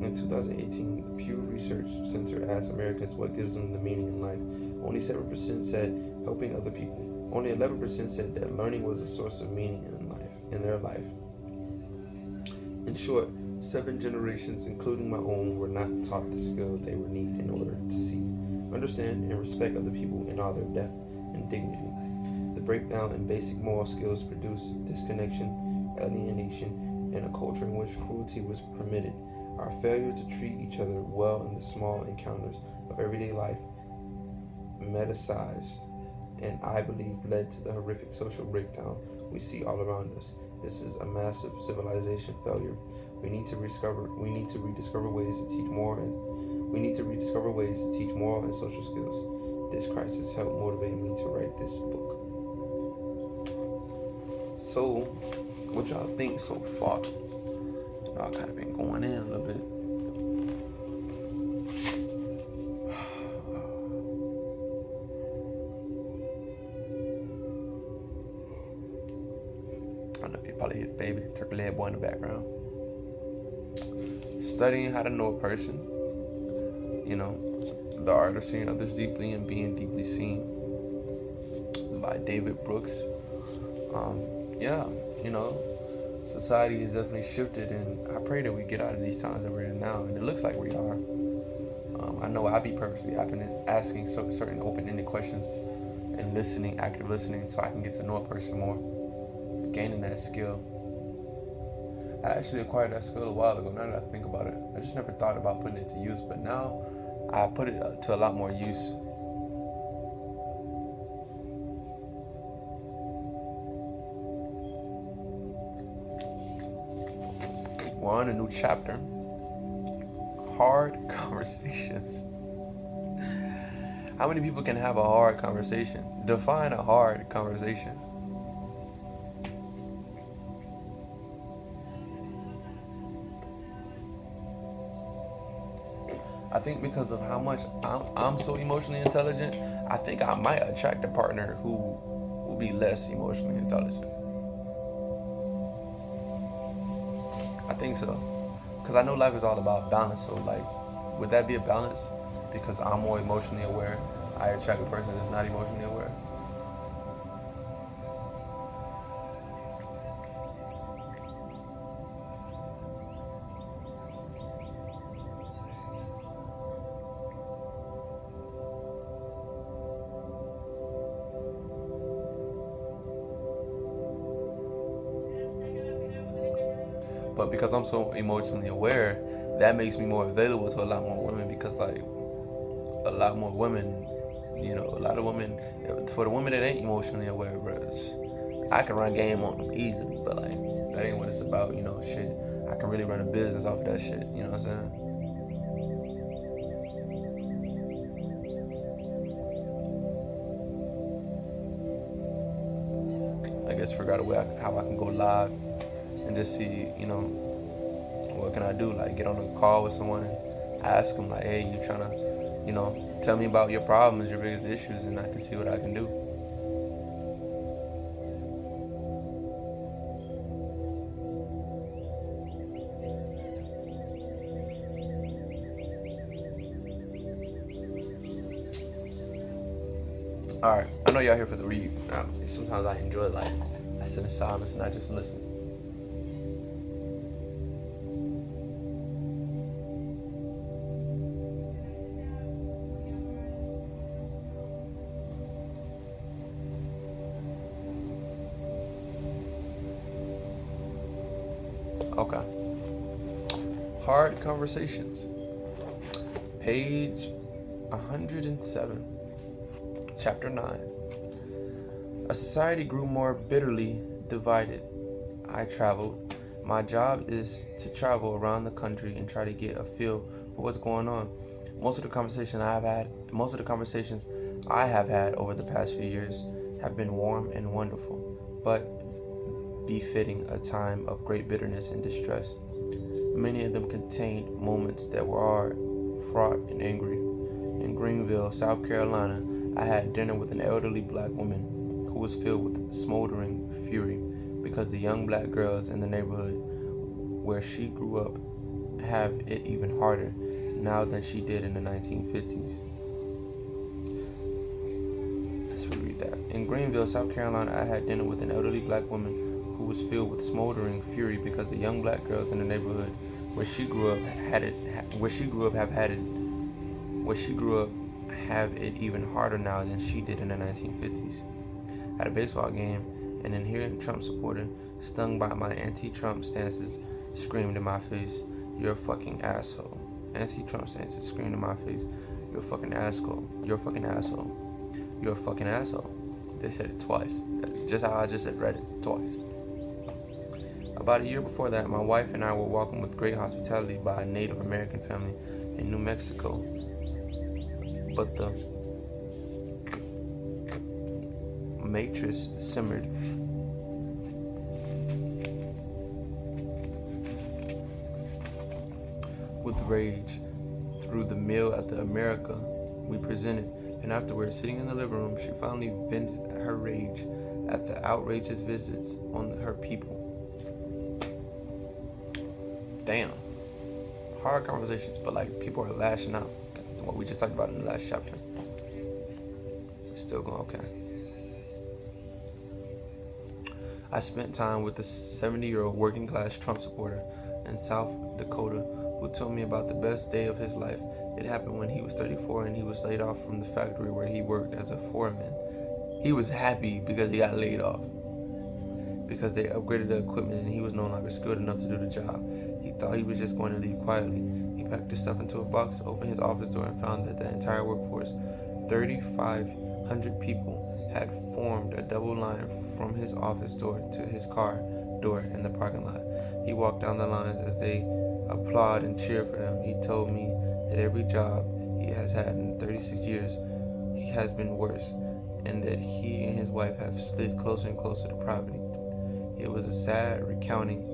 In 2018, the Pew Research Center asked Americans what gives them the meaning in life. Only 7% said helping other people. Only 11% said that learning was a source of meaning in their life. In short, 7 generations, including my own, were not taught the skill they would need in order to see, understand, and respect other people in all their depth and dignity. The breakdown in basic moral skills produced disconnection, alienation, and a culture in which cruelty was permitted. Our failure to treat each other well in the small encounters of everyday life metasized and I believe led to the horrific social breakdown we see all around us. This is a massive civilization failure. We need to rediscover ways to teach moral and social skills. This crisis helped motivate me to write this book. So, what y'all think so far? Y'all kind of been going in a little bit. I know you probably hear the baby, turkey leg boy in the background. Studying how to know a person. You know, The Art of Seeing Others Deeply and Being Deeply Seen by David Brooks. Society has definitely shifted, and I pray that we get out of these times that we're in now, and it looks like we are. I know I've been asking certain open-ended questions and active listening, so I can get to know a person more, gaining that skill. I actually acquired that skill a while ago, now that I think about it. I just never thought about putting it to use, but now I put it to a lot more use. We're on a new chapter. Hard conversations. How many people can have a hard conversation? Define a hard conversation. I think because of how much I'm so emotionally intelligent, I think I might attract a partner who will be less emotionally intelligent. I think so. Because I know life is all about balance. So, like, would that be a balance? Because I'm more emotionally aware, I attract a person that's not emotionally aware. But because I'm so emotionally aware, that makes me more available to a lot more women. Because like a lot more women, a lot of women, for the women that ain't emotionally aware, bro, I can run game on them easily. But like that ain't what it's about. Shit. I can really run a business off of that shit. You know what I'm saying? I guess figure out a way how I can go live and just see, what can I do? Like get on a call with someone and ask them like, hey, you trying to, tell me about your problems, your biggest issues, and I can see what I can do. All right, I know y'all here for the read. Sometimes I enjoy like I sit in silence and I just listen. Okay. Hard Conversations. Page 107. Chapter 9. A society grew more bitterly divided. I traveled. My job is to travel around the country and try to get a feel for what's going on. Most of the conversations I have had over the past few years have been warm and wonderful, but befitting a time of great bitterness and distress. Many of them contained moments that were fraught and angry. In Greenville, South Carolina, I had dinner with an elderly black woman who was filled with smoldering fury because the young black girls in the neighborhood where she grew up have it even harder now than she did in the 1950s. Let's read that. In Greenville, South Carolina, I had dinner with an elderly black woman who was filled with smoldering fury because the young black girls in the neighborhood where she grew up have it even harder now than she did in the 1950s. At a baseball game, an inherent Trump supporter, stung by my anti-Trump stances, screamed in my face, "You're a fucking asshole." Anti-Trump stances screamed in my face, "You're a fucking asshole. You're a fucking asshole. You're a fucking asshole." They said it twice. Just how I just read it twice. About a year before that, my wife and I were welcomed with great hospitality by a Native American family in New Mexico. But the mattress simmered. With rage through the meal at the America we presented, and afterwards, sitting in the living room, she finally vented her rage at the outrageous visits on her people. Damn. Hard conversations, but like people are lashing out. What we just talked about in the last chapter. It's still going okay. I spent time with a 70-year-old working class Trump supporter in South Dakota who told me about the best day of his life. It happened when he was 34 and he was laid off from the factory where he worked as a foreman. He was happy because he got laid off, because they upgraded the equipment and he was no longer skilled enough to do the job. He thought he was just going to leave quietly. He packed his stuff into a box, opened his office door, and found that the entire workforce, 3,500 people, had formed a double line from his office door to his car door in the parking lot. He walked down the lines as they applauded and cheered for him. He told me that every job he has had in 36 years has been worse, and that he and his wife have slid closer and closer to poverty. It was a sad recounting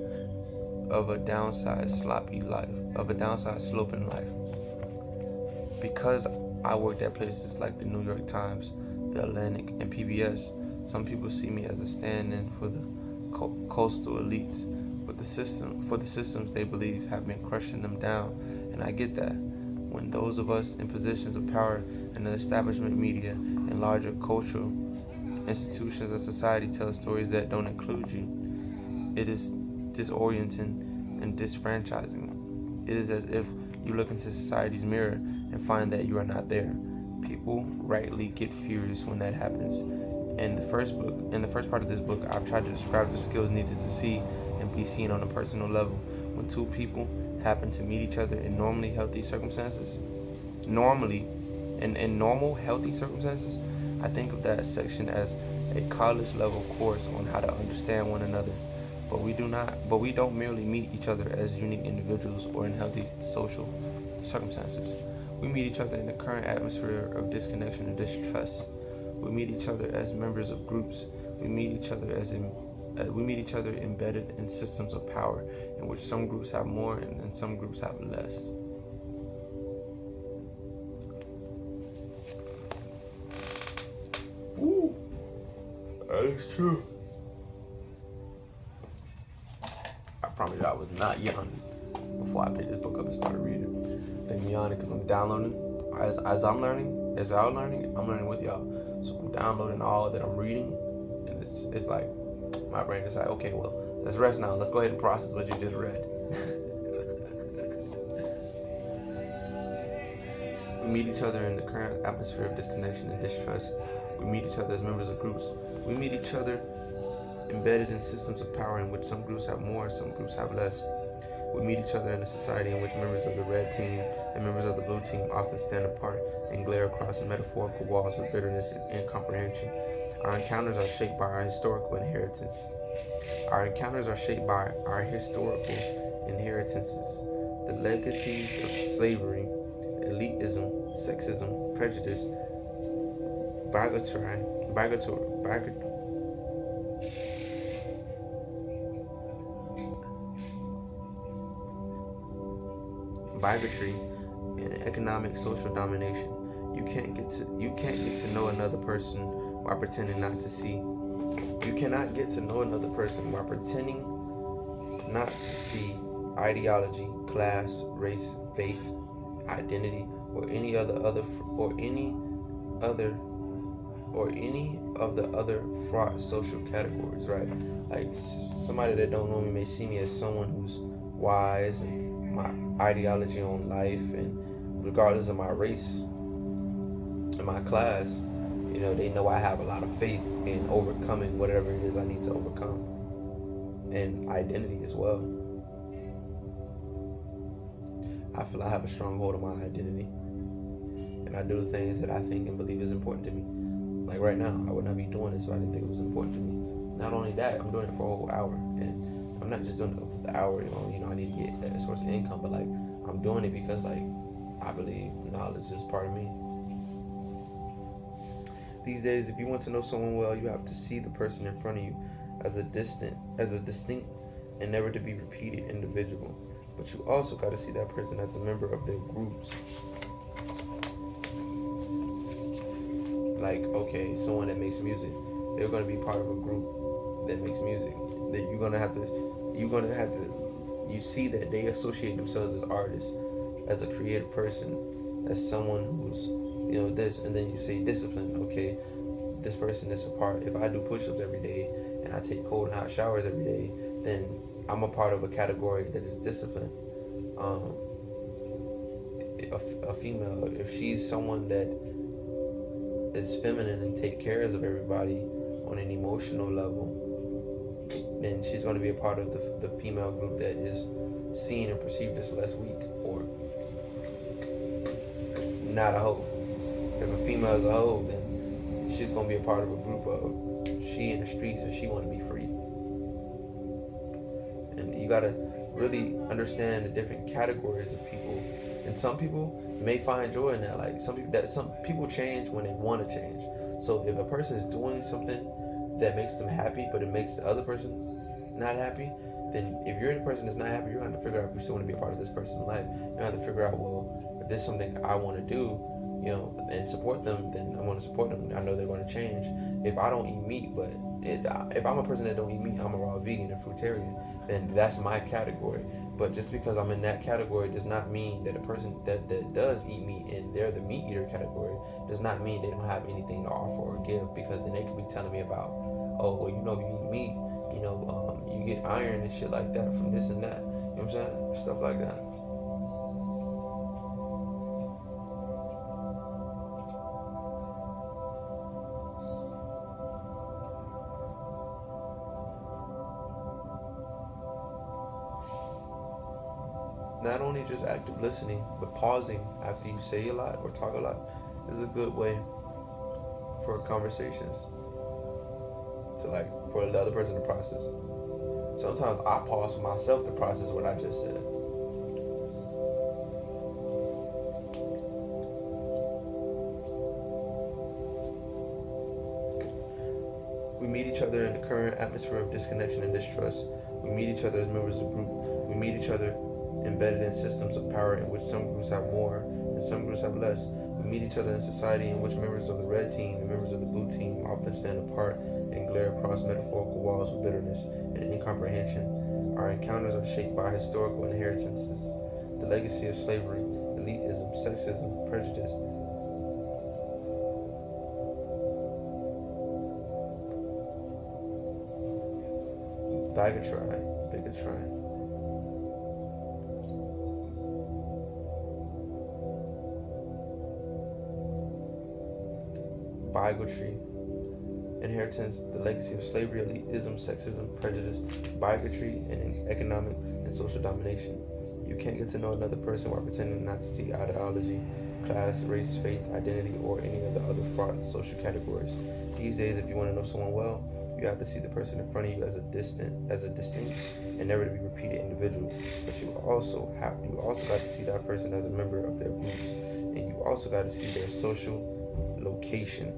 of a downside sloping life. because I worked at places like the New York Times, the Atlantic, and PBS, some people see me as a stand-in for the coastal elites, but the systems they believe have been crushing them down, and I get that. When those of us in positions of power in the establishment media and larger cultural institutions of society tell stories that don't include you, it is disorienting and disfranchising. It is as if you look into society's mirror and find that you are not there. People rightly get furious when that happens. In the first part of this book, I've tried to describe the skills needed to see and be seen on a personal level. When two people happen to meet each other in normally healthy circumstances, in normal healthy circumstances, I think of that section as a college level course on how to understand one another. But we don't merely meet each other as unique individuals or in healthy social circumstances. We meet each other in the current atmosphere of disconnection and distrust. We meet each other as members of groups. We meet each other embedded in systems of power, in which some groups have more and some groups have less. Ooh, that is true. I promise you I was not yawning before I picked this book up and started reading. I'm yawning because I'm downloading. As I'm learning, as y'all learning, I'm learning with y'all. So I'm downloading all that I'm reading, and it's like my brain is like, okay, well, let's rest now. Let's go ahead and process what you just read. We meet each other in the current atmosphere of disconnection and distrust. We meet each other as members of groups. We meet each other embedded in systems of power in which some groups have more and some groups have less. We meet each other in a society in which members of the red team and members of the blue team often stand apart and glare across metaphorical walls with bitterness and incomprehension. Our encounters are shaped by our historical inheritance. The legacies of slavery, elitism, sexism, prejudice, bigotry, and economic social domination. You can't get to know another person while pretending not to see. You cannot get to know another person while pretending not to see ideology, class, race, faith, identity, or any of the other fraught social categories, right? Like somebody that don't know me may see me as someone who's wise and my ideology on life, and regardless of my race and my class, they know I have a lot of faith in overcoming whatever it is I need to overcome, and identity as well. I feel I have a strong hold on my identity, and I do the things that I think and believe is important to me. Like right now, I would not be doing this if I didn't think it was important to me. Not only that, I'm doing it for a whole hour, and I'm not just doing it for the hour, I need to get that source of income, but like I'm doing it because like I believe knowledge is part of me. These days, if you want to know someone well, you have to see the person in front of you as a distinct and never to be repeated individual. But you also got to see that person as a member of their groups. Like, okay, someone that makes music, they're going to be part of a group that makes music. That you see that they associate themselves as artists, as a creative person, as someone who's, this, and then you say discipline. Okay, this person is a part. If I do push-ups every day and I take cold and hot showers every day, then I'm a part of a category that is discipline. A female, if she's someone that is feminine and take care of everybody on an emotional level, then she's going to be a part of the female group that is seen and perceived as less weak or not a hoe. If a female is a hoe, then she's going to be a part of a group of she in the streets and she want to be free. And you got to really understand the different categories of people. And some people may find joy in that. Like some people change when they want to change. So if a person is doing something that makes them happy, but it makes the other person not happy, then if you're the person that's not happy, you're going to have to figure out if you still want to be a part of this person's life. You're going to have to figure out, well, if if there's something I want to do, and support them, then I want to support them. I know they're going to change. If I don't eat meat, but if I'm a person that don't eat meat, I'm a raw vegan or fruitarian, then that's my category. But just because I'm in that category does not mean that a person that does eat meat and they're the meat eater category does not mean they don't have anything to offer or give, because then they could be telling me about, oh, well, you eat meat, you get iron and shit like that from this and that. You know what I'm saying? Stuff like that. Not only just active listening, but pausing after you say a lot or talk a lot is a good way for conversations for the other person to process. Sometimes I pause for myself to process what I just said. We meet each other in the current atmosphere of disconnection and distrust. We meet each other as members of a group. We meet each other embedded in systems of power in which some groups have more and some groups have less. We meet each other in society in which members of the red team and members of the blue team often stand apart and glare across metaphorical walls with bitterness and incomprehension. Our encounters are shaped by historical inheritances, the legacy of slavery, elitism, sexism, prejudice. Bigotry, inheritance, the legacy of slavery, elitism, sexism, prejudice, bigotry, and economic and social domination. You can't get to know another person while pretending not to see ideology, class, race, faith, identity, or any of the other fraught social categories. These days, if you want to know someone well, you have to see the person in front of you as a distinct and never to be repeated individual. But you also got to see that person as a member of their groups, and you also got to see their social location.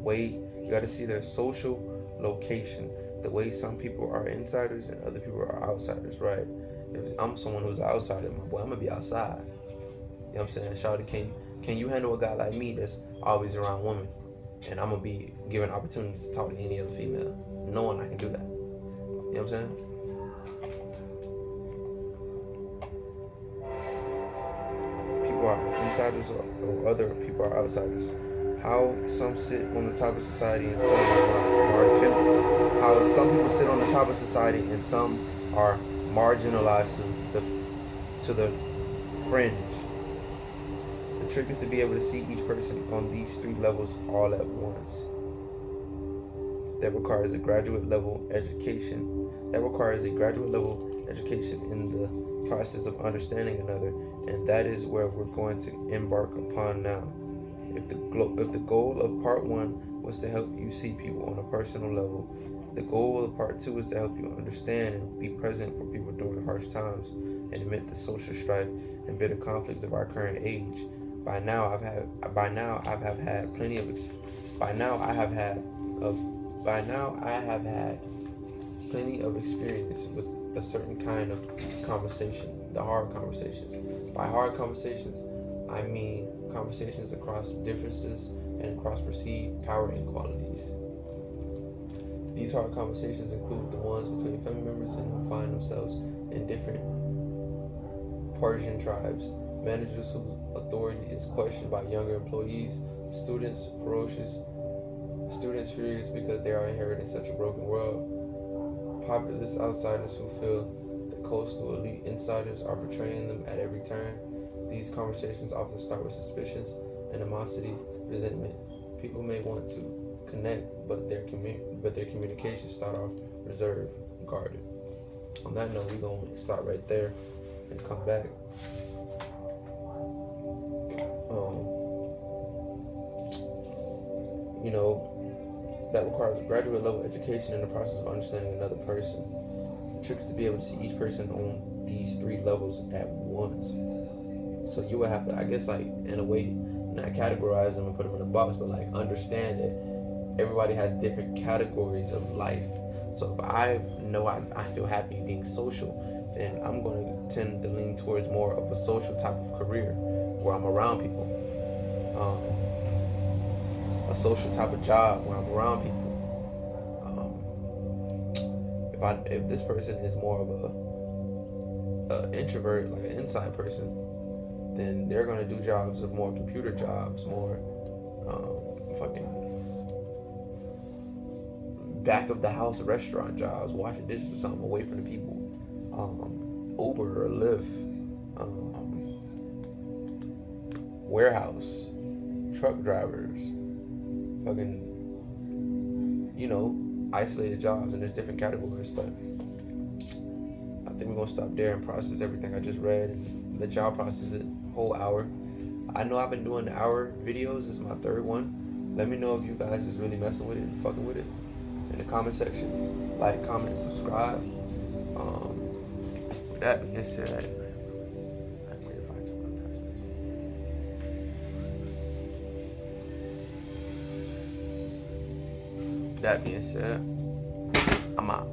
You got to see their social location. The way some people are insiders and other people are outsiders, right? If I'm someone who's an outsider, my boy, I'm gonna be outside. You know what I'm saying? Shawty, can you handle a guy like me that's always around women? And I'm gonna be given opportunities to talk to any other female, knowing I can do that. You know what I'm saying? People are insiders or other people are outsiders. How some sit on the top of society and some are marginal. How some people sit on the top of society and some are marginalized to the fringe. The trick is to be able to see each person on these three levels all at once. That requires a graduate level education. In the process of understanding another, and that is where we're going to embark upon now. If the goal of part 1 was to help you see people on a personal level, the goal of part 2 is to help you understand and be present for people during harsh times and amid the social strife and bitter conflicts of our current age. By now I have had plenty of experience with a certain kind of conversation, the hard conversations. By hard conversations, I mean conversations across differences and across perceived power inequalities. These hard conversations include the ones between family members and who find themselves in different Persian tribes, managers whose authority is questioned by younger employees, students furious because they are inheriting such a broken world, populist outsiders who feel the coastal elite insiders are betraying them at every turn. These conversations often start with suspicions, animosity, resentment. People may want to connect, but their communications start off reserved, guarded. On that note, we're going to start right there and come back. That requires a graduate level education in the process of understanding another person. The trick is to be able to see each person on these three levels at once. So you would have to, I guess, in a way, not categorize them and put them in a box, but understand that everybody has different categories of life. So if I know I feel happy being social, then I'm going to tend to lean towards more of a social type of career where I'm around people. A social type of job where I'm around people. If this person is more of a introvert, like an inside person, then they're going to do jobs of more computer jobs, more fucking back of the house restaurant jobs, washing dishes or something, away from the people. Uber or Lyft, warehouse, truck drivers, fucking, isolated jobs, and there's different categories. But I think we're gonna stop there and process everything I just read and let y'all process it whole hour. I know I've been doing the hour videos. This is my third one. Let me know if you guys is really messing with it and fucking with it in the comment section. Like, comment, subscribe. With that being said, I'm out.